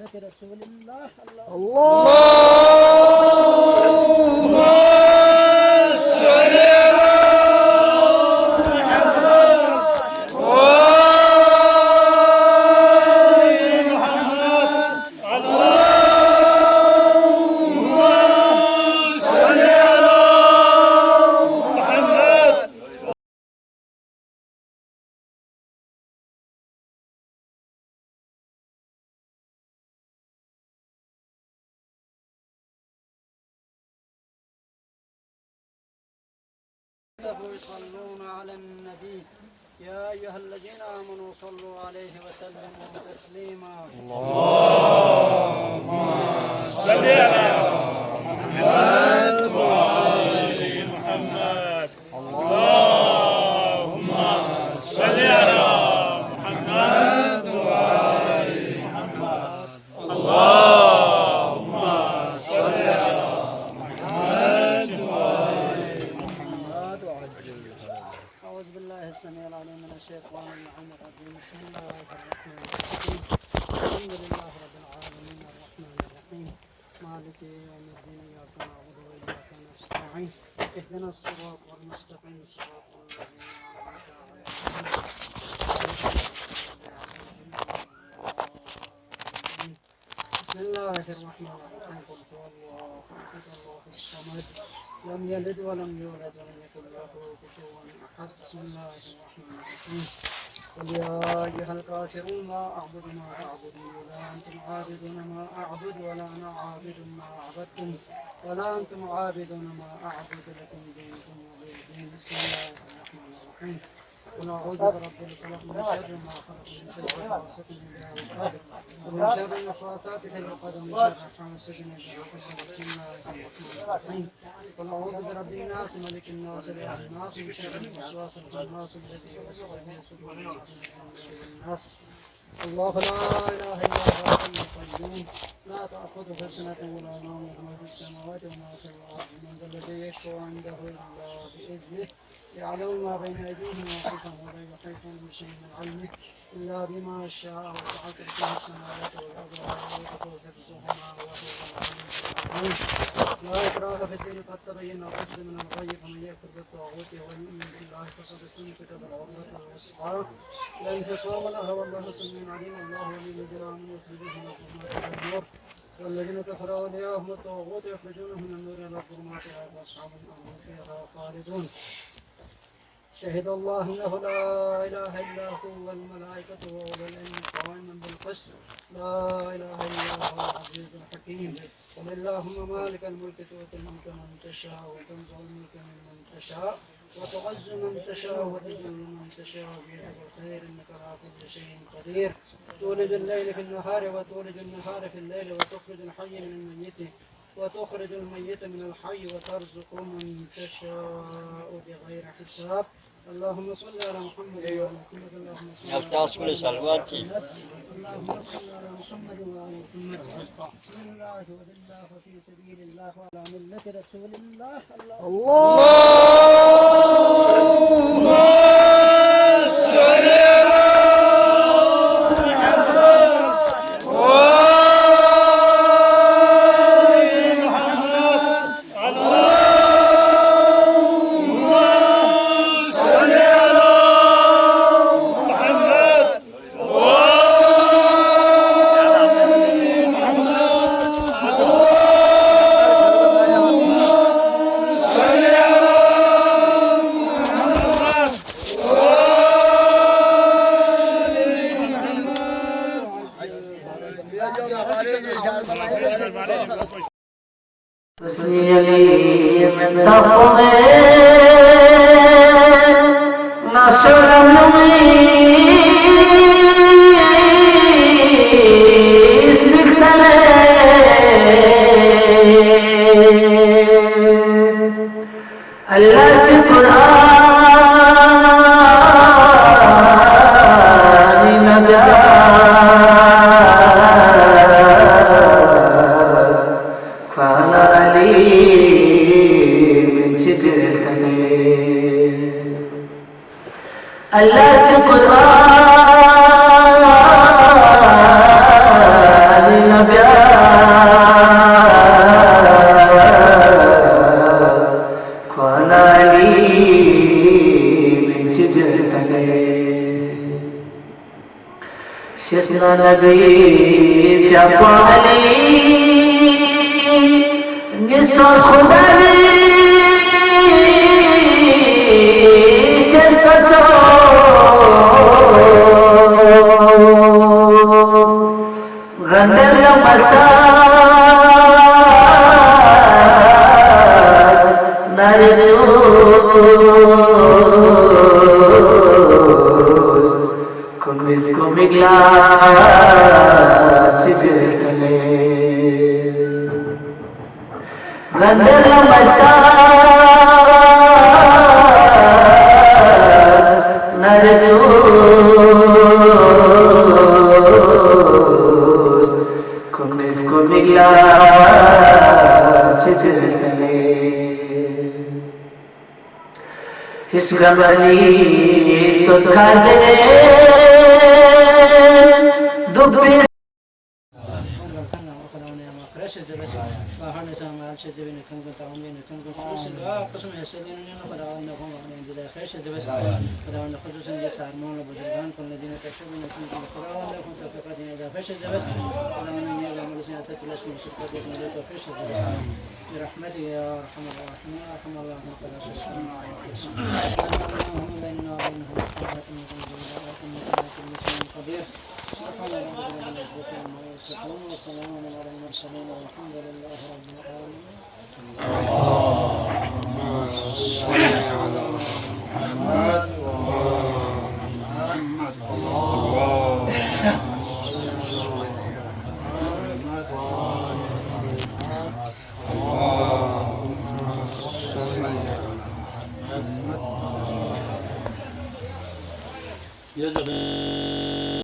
ملة رسول الله. اللهم صل على محمد وآل محمد. اللهم صل على محمد. يصلون على النبي يا أيها الذين آمنوا صلوا عليه وسلموا تسليما. اللهم صل على محمد وآل محمد. اللهم صل على محمد وآل محمد. اللهم صل على محمد وآل محمد. أعوذ بالله السميع العليم من الشيطان اللعين الرجيم. بسم الله الرحمن الرحيم. الحمد لله رب العالمين الرحمن الرحيم مالك يوم الدين. إياك نعبد وإياك نستعين. اهدنا الصراط المستقيم صراط الذين أنعمت عليهم. بسم الله الرحمن الرحيم. قل هو الله أحد الله الصمد لم يلد ولم يولد ولم يكن له كفوا أحد. بسم الله الرحمن الرحيم. قل يا أيها الكافرون لا أعبد ما تعبدون ولا أنتم عابدون ما أعبد ولا أنا عابد ما عبدتم ولا أنتم عابدون ما أعبد لكم دينكم ولي دين. بسم الله الرحمن الرحيم. قل أعوذ برب الفلق من شر ما خلق من شر غاسق إذا وقب ومن شر النفاثات في العقد ومن شر حاسد إذا حسد. بسم الله الرحمن الرحيم. قل أعوذ برب الناس ملك الناس إله الناس من شر الوسواس الخناس الذي يوسوس في صدور الناس. الله لا إله إلا هو الحي القيوم لا تأخذه سنة ولا نوم له في السماوات وما في الأرض. من ذا الذي يشفع عنده إلا بإذنه يعلم ما بين أيديهم وما خلفهم ولا يحيطون بشيء من علمه إلا بما شاء وسع كرسيه السماوات والأرض ولا يؤوده حفظهما وهو العلي العظيم. لا إكراه في الدين قد تبين الرشد من الغي فمن يكفر بالطاغوت ويؤمن بالله فقد استمسك بالعروة الوثقى لا انفصام لها والله سميع عليم. الله ولي الذين آمنوا يخرجهم من الظلمات إلى النور والذين كفروا أولياءهم الطاغوت يخرجونهم من النور إلى الظلمات أولئك أصحاب النار فيها خالدون. شهد الله أنه لا إله إلا هو والملائكة وأولو العلم قائما بالقسط لا إله إلا هو العزيز الحكيم. قل اللهم مالك الملك تؤتي الملك من تشاء وتنزع الملك ممن تشاء وتعز من تشاء وتذل من تشاء بيدك الخير إنك على كل شيء قدير. تولج الليل في النهار وتولج النهار في الليل وتخرج الحي من الميت وتخرج الميت من الحي وترزق من تشاء بغير حساب. اللهم صل على محمد وعلى محمد. اللهم صل على محمد اللهم صل على محمد وعلى محمد. بسم الله وبالله وفي سبيل الله وعلى ملة رسول الله. اللهم صل على محمد وآل محمد. اللهم صل على محمد وآل تسليني من تقضي نصر المميز بكتلين الله القرآن نبيا فانا علي من سكرتني ضعيف يا ابو علي قصة خدري شركته غندر لمتاس نارسوس كن مسكو مقلات جهتني غندر لمتاس نارسوس كن مسكو مقلات جهتني Isgamani istukadene dubbi برحمتك يا ارحم الراحمين يا ارحم الراحمين سبحان ربك رب العزة عما يصفون وسلام على المرسلين والحمد لله رب العالمين. يا زلمة